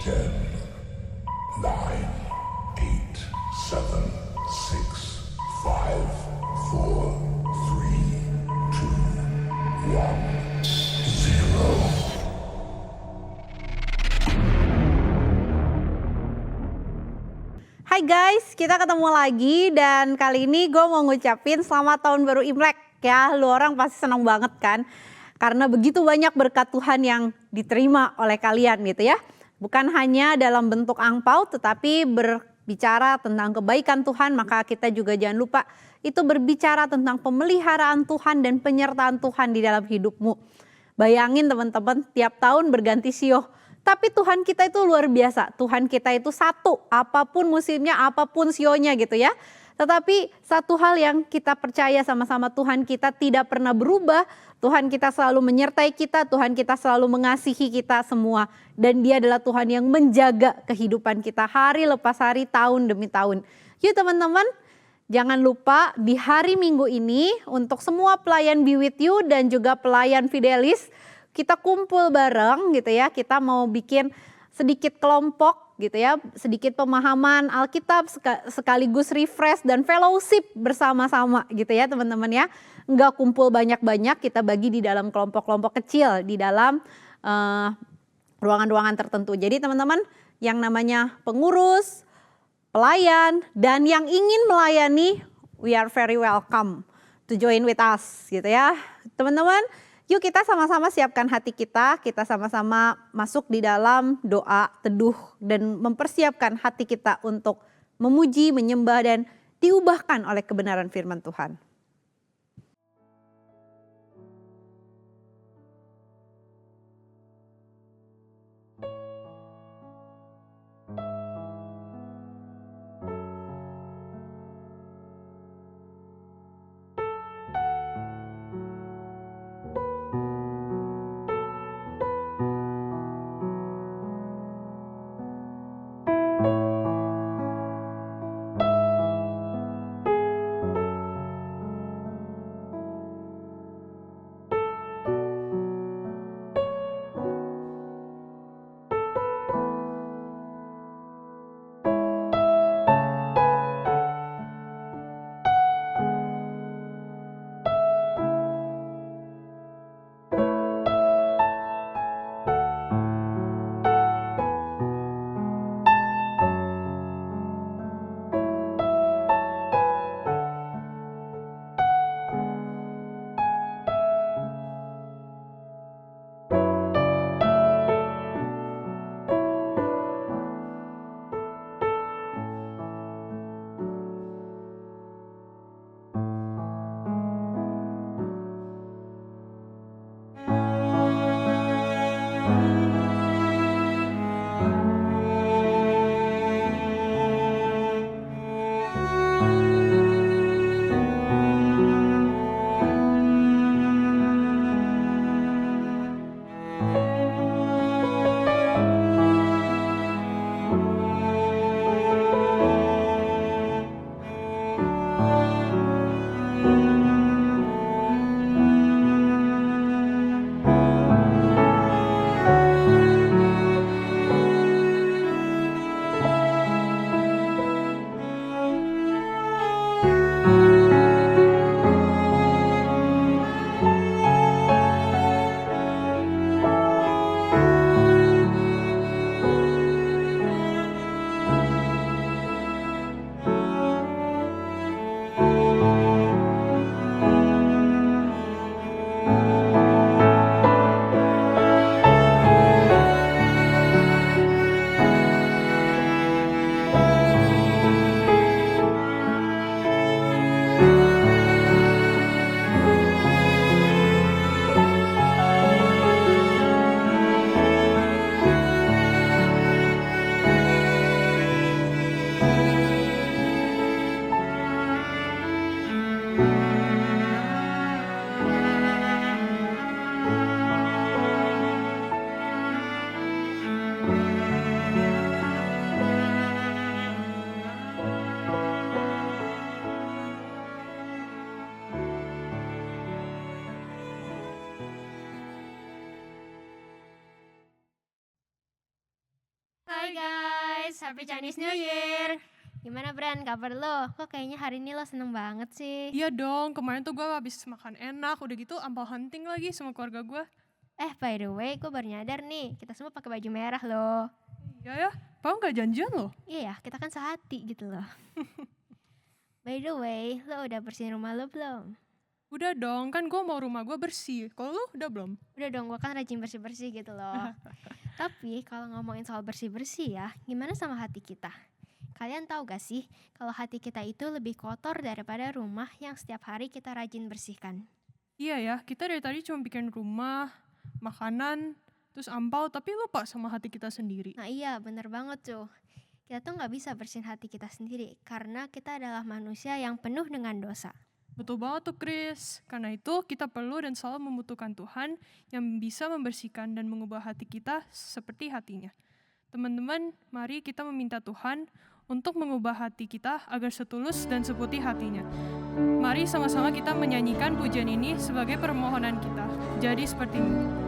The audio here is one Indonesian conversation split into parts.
10, 9, 8, 7, 6, 5, 4, 3, 2, 1, 0. Hai guys, kita ketemu lagi dan kali ini gue mau ngucapin selamat tahun baru Imlek ya. Lu orang pasti senang banget kan? Karena begitu banyak berkat Tuhan yang diterima oleh kalian gitu ya. Bukan hanya dalam bentuk angpau tetapi berbicara tentang kebaikan Tuhan, maka kita juga jangan lupa itu berbicara tentang pemeliharaan Tuhan dan penyertaan Tuhan di dalam hidupmu. Bayangin teman-teman, tiap tahun berganti sio. Tapi Tuhan kita itu luar biasa. Tuhan kita itu satu, apapun musimnya, apapun sionya gitu ya. Tetapi satu hal yang kita percaya sama-sama, Tuhan kita tidak pernah berubah. Tuhan kita selalu menyertai kita, Tuhan kita selalu mengasihi kita semua. Dan Dia adalah Tuhan yang menjaga kehidupan kita hari lepas hari, tahun demi tahun. Yuk teman-teman, jangan lupa di hari Minggu ini untuk semua pelayan Be With You dan juga pelayan Fidelis, kita kumpul bareng gitu ya, kita mau bikin sedikit kelompok gitu ya, sedikit pemahaman Alkitab sekaligus refresh dan fellowship bersama-sama gitu ya teman-teman ya. Enggak kumpul banyak-banyak, kita bagi di dalam kelompok-kelompok kecil, di dalam ruangan-ruangan tertentu. Jadi teman-teman yang namanya pengurus, pelayan, dan yang ingin melayani, we are very welcome to join with us gitu ya. Teman-teman, yuk kita sama-sama siapkan hati kita sama-sama masuk di dalam doa, teduh, dan mempersiapkan hati kita untuk memuji, menyembah, dan diubahkan oleh kebenaran firman Tuhan. Happy Chinese New Year. Gimana Bran, kabar lo? Kok kayaknya hari ini lo seneng banget sih? Iya dong, kemarin tuh gue habis makan enak, udah gitu ampau hunting lagi sama keluarga gue. By the way, gue baru nyadar nih, kita semua pakai baju merah loh. Iya ya, Pau gak janjian loh. Iya ya, kita kan sehati gitu loh. By the way, lo udah bersihin rumah lo belum? Udah dong, kan gue mau rumah gue bersih. Kalau lu udah belum? Udah dong, gue kan rajin bersih-bersih gitu loh. Tapi kalau ngomongin soal bersih-bersih ya, gimana sama hati kita? Kalian tahu gak sih, kalau hati kita itu lebih kotor daripada rumah yang setiap hari kita rajin bersihkan? Iya ya, kita dari tadi cuma bikin rumah, makanan, terus ampau, tapi lupa sama hati kita sendiri. Nah iya, bener banget tuh. Kita tuh gak bisa bersihin hati kita sendiri, karena kita adalah manusia yang penuh dengan dosa. Betul banget tuh Chris, karena itu kita perlu dan selalu membutuhkan Tuhan yang bisa membersihkan dan mengubah hati kita seperti hatinya. Teman-teman, mari kita meminta Tuhan untuk mengubah hati kita agar setulus dan seputih hatinya. Mari sama-sama kita menyanyikan pujian ini sebagai permohonan kita. Jadi seperti ini.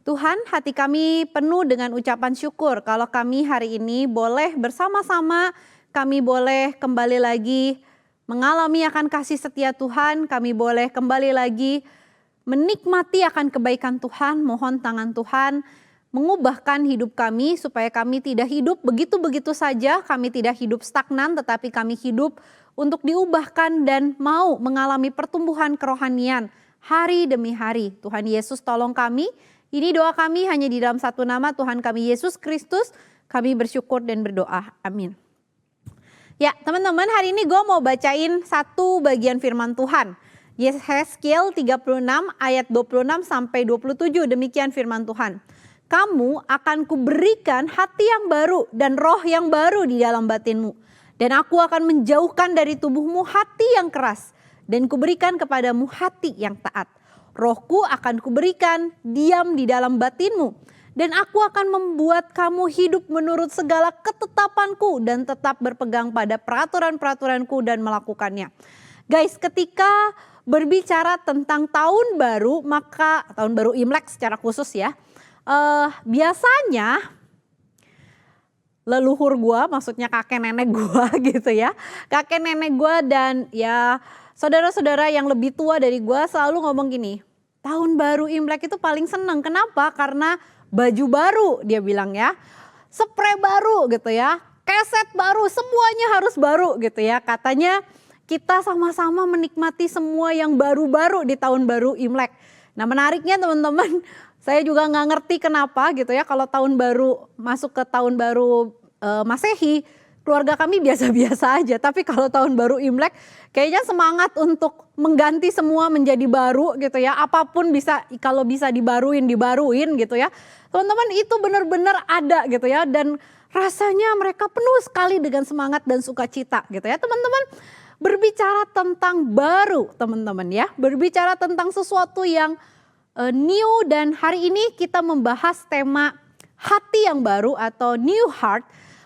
Tuhan, hati kami penuh dengan ucapan syukur kalau kami hari ini boleh bersama-sama, kami boleh kembali lagi mengalami akan kasih setia Tuhan, kami boleh kembali lagi menikmati akan kebaikan Tuhan, mohon tangan Tuhan mengubahkan hidup kami supaya kami tidak hidup begitu-begitu saja, kami tidak hidup stagnan tetapi kami hidup untuk diubahkan dan mau mengalami pertumbuhan kerohanian hari demi hari. Tuhan Yesus tolong kami. Ini doa kami hanya di dalam satu nama Tuhan kami Yesus Kristus. Kami bersyukur dan berdoa. Amin. Ya teman-teman, hari ini gue mau bacain satu bagian firman Tuhan. Yesaya 36 ayat 26 sampai 27, demikian firman Tuhan. Kamu akan kuberikan hati yang baru dan roh yang baru di dalam batinmu. Dan aku akan menjauhkan dari tubuhmu hati yang keras. Dan kuberikan kepadamu hati yang taat. Rohku akan kuberikan diam di dalam batinmu. Dan aku akan membuat kamu hidup menurut segala ketetapanku. Dan tetap berpegang pada peraturan-peraturanku dan melakukannya. Guys, ketika berbicara tentang tahun baru, maka tahun baru Imlek secara khusus ya. Biasanya leluhur gue, maksudnya kakek nenek gue gitu ya. Kakek nenek gue dan ya saudara-saudara yang lebih tua dari gue selalu ngomong gini, tahun baru Imlek itu paling seneng. Kenapa? Karena baju baru dia bilang ya, spray baru gitu ya, keset baru, semuanya harus baru gitu ya. Katanya kita sama-sama menikmati semua yang baru-baru di tahun baru Imlek. Nah menariknya teman-teman, saya juga nggak ngerti kenapa gitu ya, kalau tahun baru masuk ke tahun baru Masehi, keluarga kami biasa-biasa aja. Tapi kalau tahun baru Imlek kayaknya semangat untuk mengganti semua menjadi baru gitu ya. Apapun bisa, kalau bisa dibaruin gitu ya. Teman-teman, itu benar-benar ada gitu ya. Dan rasanya mereka penuh sekali dengan semangat dan sukacita gitu ya. Teman-teman, berbicara tentang baru teman-teman ya. Berbicara tentang sesuatu yang new, dan hari ini kita membahas tema hati yang baru atau new heart.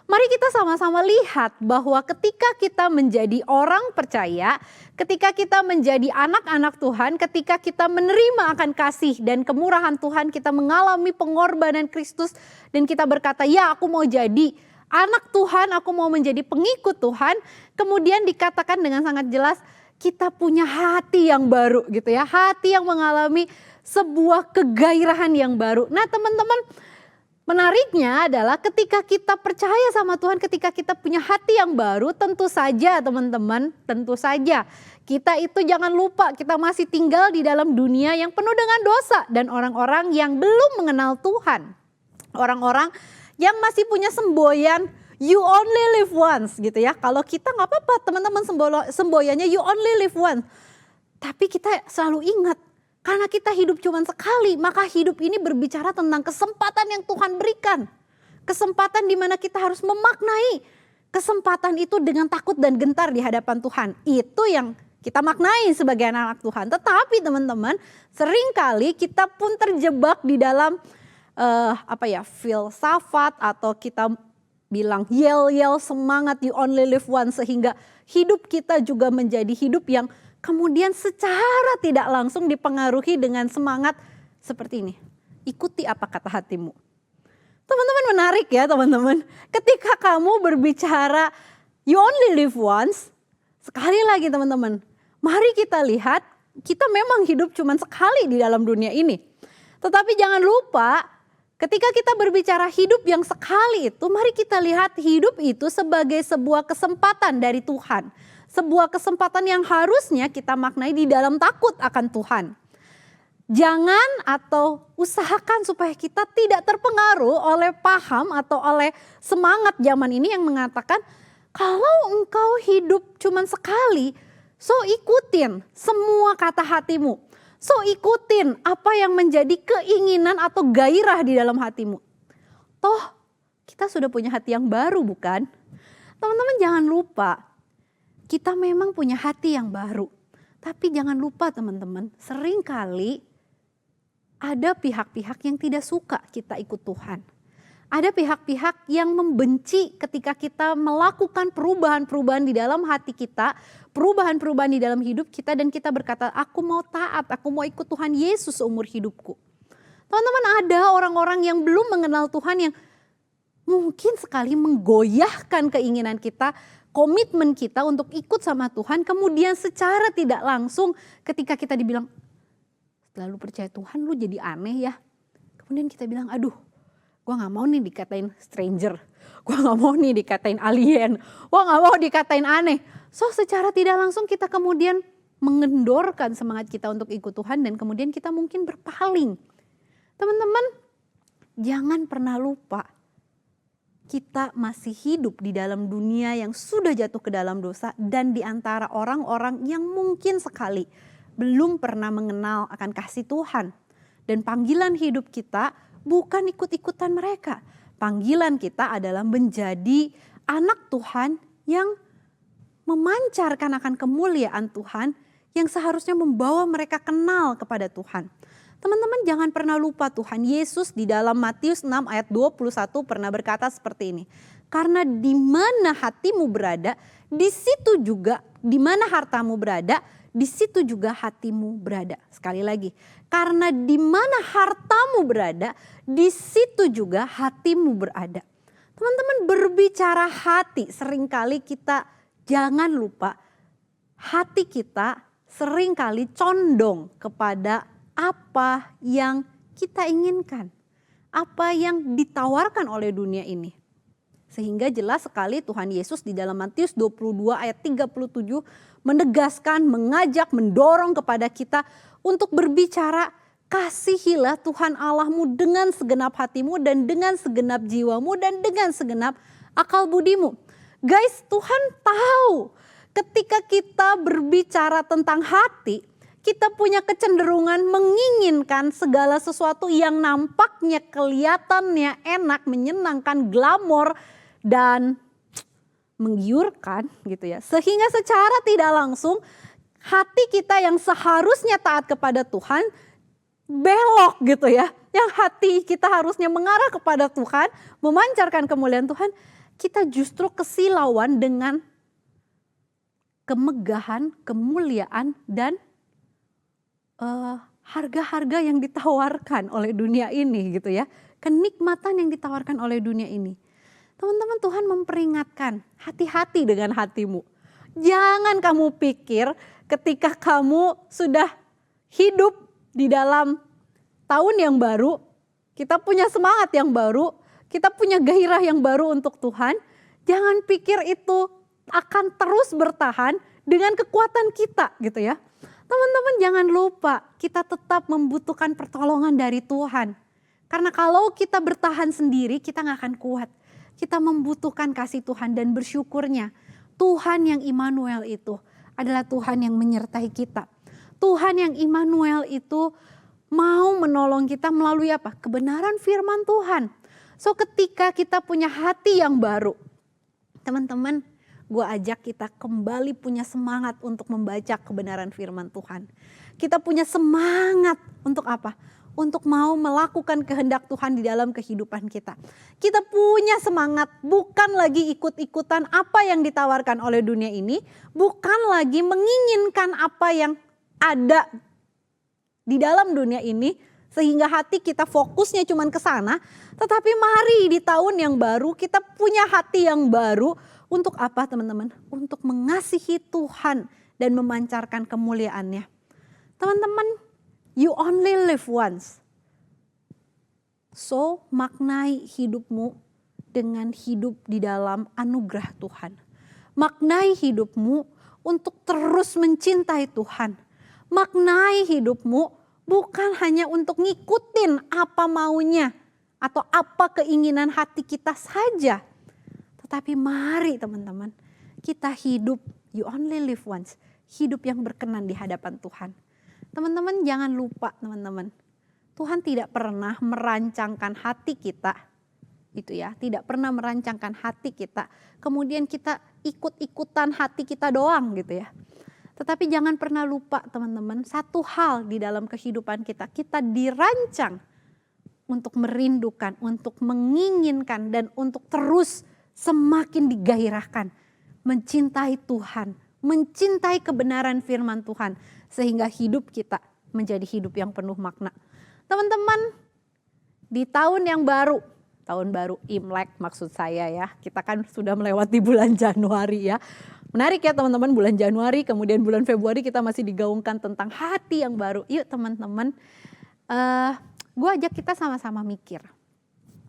Mari kita sama-sama lihat bahwa ketika kita menjadi orang percaya, ketika kita menjadi anak-anak Tuhan, ketika kita menerima akan kasih dan kemurahan Tuhan, kita mengalami pengorbanan Kristus dan kita berkata, ya aku mau jadi anak Tuhan, aku mau menjadi pengikut Tuhan. Kemudian dikatakan dengan sangat jelas, kita punya hati yang baru gitu ya, hati yang mengalami sebuah kegairahan yang baru. Nah teman-teman, menariknya adalah ketika kita percaya sama Tuhan, ketika kita punya hati yang baru, tentu saja teman-teman, tentu saja kita itu jangan lupa kita masih tinggal di dalam dunia yang penuh dengan dosa dan orang-orang yang belum mengenal Tuhan. Orang-orang yang masih punya semboyan you only live once gitu ya. Kalau kita nggak apa-apa teman-teman semboyannya you only live once. Tapi kita selalu ingat, karena kita hidup cuma sekali, maka hidup ini berbicara tentang kesempatan yang Tuhan berikan. Kesempatan di mana kita harus memaknai kesempatan itu dengan takut dan gentar di hadapan Tuhan. Itu yang kita maknai sebagai anak-anak Tuhan. Tetapi teman-teman, seringkali kita pun terjebak di dalam filsafat, atau kita bilang yel-yel semangat you only live once, sehingga hidup kita juga menjadi hidup yang kemudian secara tidak langsung dipengaruhi dengan semangat seperti ini. Ikuti apa kata hatimu. Teman-teman, menarik ya teman-teman. Ketika kamu berbicara you only live once, sekali lagi teman-teman, mari kita lihat kita memang hidup cuma sekali di dalam dunia ini. Tetapi jangan lupa ketika kita berbicara hidup yang sekali itu, mari kita lihat hidup itu sebagai sebuah kesempatan dari Tuhan. Sebuah kesempatan yang harusnya kita maknai di dalam takut akan Tuhan. Jangan atau usahakan supaya kita tidak terpengaruh oleh paham atau oleh semangat zaman ini yang mengatakan kalau engkau hidup cuma sekali, so ikutin semua kata hatimu. So ikutin apa yang menjadi keinginan atau gairah di dalam hatimu. Toh kita sudah punya hati yang baru bukan? Teman-teman jangan lupa, kita memang punya hati yang baru. Tapi jangan lupa teman-teman, seringkali ada pihak-pihak yang tidak suka kita ikut Tuhan. Ada pihak-pihak yang membenci ketika kita melakukan perubahan-perubahan di dalam hati kita, perubahan-perubahan di dalam hidup kita, dan kita berkata, aku mau taat, aku mau ikut Tuhan Yesus seumur hidupku. Teman-teman, ada orang-orang yang belum mengenal Tuhan yang mungkin sekali menggoyahkan keinginan kita, komitmen kita untuk ikut sama Tuhan. Kemudian secara tidak langsung ketika kita dibilang, setelah lu percaya Tuhan lu jadi aneh ya. Kemudian kita bilang, aduh gue gak mau nih dikatain stranger. Gue gak mau nih dikatain alien. Gue gak mau dikatain aneh. So secara tidak langsung kita kemudian mengendorkan semangat kita untuk ikut Tuhan. Dan kemudian kita mungkin berpaling. Teman-teman, jangan pernah lupa. Kita masih hidup di dalam dunia yang sudah jatuh ke dalam dosa. Dan di antara orang-orang yang mungkin sekali belum pernah mengenal akan kasih Tuhan. Dan panggilan hidup kita bukan ikut-ikutan mereka. Panggilan kita adalah menjadi anak Tuhan yang memancarkan akan kemuliaan Tuhan. Yang seharusnya membawa mereka kenal kepada Tuhan. Teman-teman jangan pernah lupa Tuhan Yesus di dalam Matius 6 ayat 21 pernah berkata seperti ini. Karena di mana hatimu berada, di situ juga, di mana hartamu berada, di situ juga hatimu berada. Sekali lagi, karena di mana hartamu berada, di situ juga hatimu berada. Teman-teman berbicara hati, seringkali kita jangan lupa hati kita seringkali condong kepada apa yang kita inginkan, apa yang ditawarkan oleh dunia ini. Sehingga jelas sekali Tuhan Yesus di dalam Matius 22 ayat 37 menegaskan, mengajak, mendorong kepada kita untuk berbicara, kasihilah Tuhan Allahmu dengan segenap hatimu dan dengan segenap jiwamu dan dengan segenap akal budimu. Guys, Tuhan tahu ketika kita berbicara tentang hati, kita punya kecenderungan menginginkan segala sesuatu yang nampaknya kelihatannya enak, menyenangkan, glamor, dan menggiurkan gitu ya. Sehingga secara tidak langsung hati kita yang seharusnya taat kepada Tuhan belok gitu ya. Yang hati kita harusnya mengarah kepada Tuhan, memancarkan kemuliaan Tuhan, kita justru kesilauan dengan kemegahan, kemuliaan, dan harga-harga yang ditawarkan oleh dunia ini gitu ya. Kenikmatan yang ditawarkan oleh dunia ini. Teman-teman, Tuhan memperingatkan, hati-hati dengan hatimu. Jangan kamu pikir ketika kamu sudah hidup di dalam tahun yang baru, kita punya semangat yang baru, kita punya gairah yang baru untuk Tuhan. Jangan pikir itu akan terus bertahan dengan kekuatan kita gitu ya. Teman-teman jangan lupa kita tetap membutuhkan pertolongan dari Tuhan. Karena kalau kita bertahan sendiri kita gak akan kuat. Kita membutuhkan kasih Tuhan dan bersyukurnya Tuhan yang Immanuel itu adalah Tuhan yang menyertai kita. Tuhan yang Immanuel itu mau menolong kita melalui apa? Kebenaran firman Tuhan. So ketika kita punya hati yang baru, teman-teman, gue ajak kita kembali punya semangat untuk membaca kebenaran firman Tuhan. Kita punya semangat untuk apa? Untuk mau melakukan kehendak Tuhan di dalam kehidupan kita. Kita punya semangat bukan lagi ikut-ikutan apa yang ditawarkan oleh dunia ini. Bukan lagi menginginkan apa yang ada di dalam dunia ini. Sehingga hati kita fokusnya cuma ke sana. Tetapi mari di tahun yang baru kita punya hati yang baru. Untuk apa teman-teman? Untuk mengasihi Tuhan dan memancarkan kemuliaannya. Teman-teman, you only live once. So maknai hidupmu dengan hidup di dalam anugerah Tuhan. Maknai hidupmu untuk terus mencintai Tuhan. Maknai hidupmu bukan hanya untuk ngikutin apa maunya atau apa keinginan hati kita saja. Tetapi mari teman-teman, kita hidup, you only live once. Hidup yang berkenan di hadapan Tuhan. Teman-teman jangan lupa teman-teman. Tuhan tidak pernah merancangkan hati kita. Itu ya, tidak pernah merancangkan hati kita. Kemudian kita ikut-ikutan hati kita doang gitu ya. Tetapi jangan pernah lupa teman-teman, satu hal di dalam kehidupan kita. Kita dirancang untuk merindukan, untuk menginginkan dan untuk terus semakin digairahkan mencintai Tuhan, mencintai kebenaran firman Tuhan sehingga hidup kita menjadi hidup yang penuh makna. Teman-teman, di tahun yang baru, tahun baru Imlek maksud saya ya. Kita kan sudah melewati bulan Januari ya. Menarik ya teman-teman, bulan Januari kemudian bulan Februari kita masih digaungkan tentang hati yang baru. Yuk teman-teman, gue ajak kita sama-sama mikir.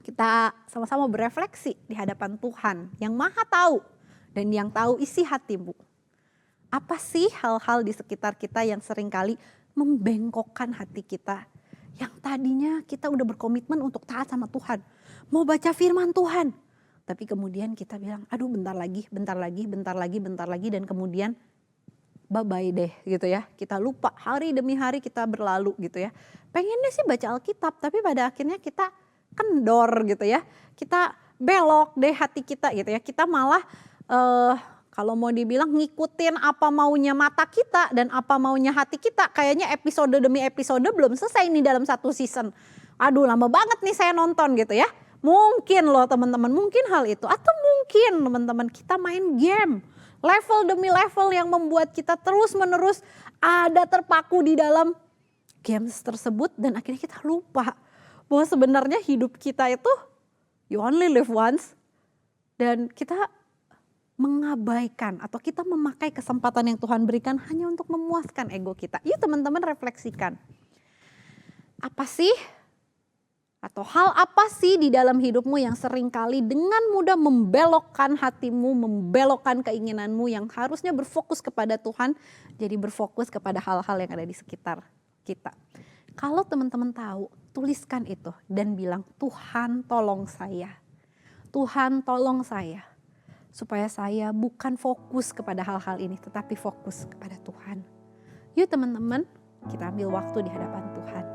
Kita sama-sama berefleksi di hadapan Tuhan yang Maha Tahu dan yang tahu isi hatimu. Apa sih hal-hal di sekitar kita yang seringkali membengkokkan hati kita? Yang tadinya kita udah berkomitmen untuk taat sama Tuhan. Mau baca firman Tuhan. Tapi kemudian kita bilang, aduh bentar lagi. Dan kemudian bye-bye deh gitu ya. Kita lupa hari demi hari kita berlalu gitu ya. Pengennya sih baca Alkitab tapi pada akhirnya kita kendor gitu ya. Kita belok deh hati kita gitu ya. Kita malah kalau mau dibilang ngikutin apa maunya mata kita dan apa maunya hati kita. Kayaknya episode demi episode belum selesai nih dalam satu season. Aduh lama banget nih saya nonton gitu ya. Mungkin loh teman-teman, mungkin hal itu. Atau mungkin teman-teman kita main game. Level demi level yang membuat kita terus menerus ada terpaku di dalam games tersebut. Dan akhirnya kita lupa bahwa sebenarnya hidup kita itu you only live once. Dan kita mengabaikan atau kita memakai kesempatan yang Tuhan berikan hanya untuk memuaskan ego kita. Yuk teman-teman refleksikan. Apa sih atau hal apa sih di dalam hidupmu yang seringkali dengan mudah membelokkan hatimu, membelokkan keinginanmu yang harusnya berfokus kepada Tuhan, jadi berfokus kepada hal-hal yang ada di sekitar kita. Kalau teman-teman tahu, tuliskan itu dan bilang, Tuhan tolong saya. Tuhan tolong saya. Supaya saya bukan fokus kepada hal-hal ini, tetapi fokus kepada Tuhan. Yuk teman-teman, kita ambil waktu di hadapan Tuhan.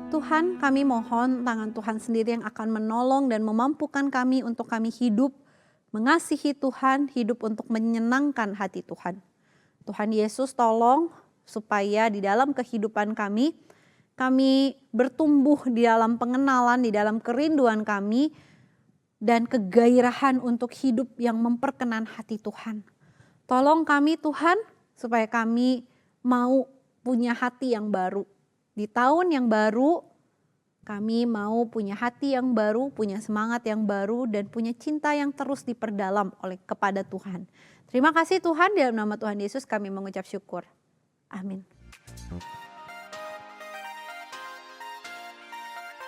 Tuhan, kami mohon tangan Tuhan sendiri yang akan menolong dan memampukan kami untuk kami hidup, mengasihi Tuhan, hidup untuk menyenangkan hati Tuhan. Tuhan Yesus tolong supaya di dalam kehidupan kami bertumbuh di dalam pengenalan, di dalam kerinduan kami, dan kegairahan untuk hidup yang memperkenan hati Tuhan. Tolong kami Tuhan, supaya kami mau punya hati yang baru. Di tahun yang baru, kami mau punya hati yang baru, punya semangat yang baru, dan punya cinta yang terus diperdalam kepada Tuhan. Terima kasih Tuhan, dalam nama Tuhan Yesus kami mengucap syukur. Amin.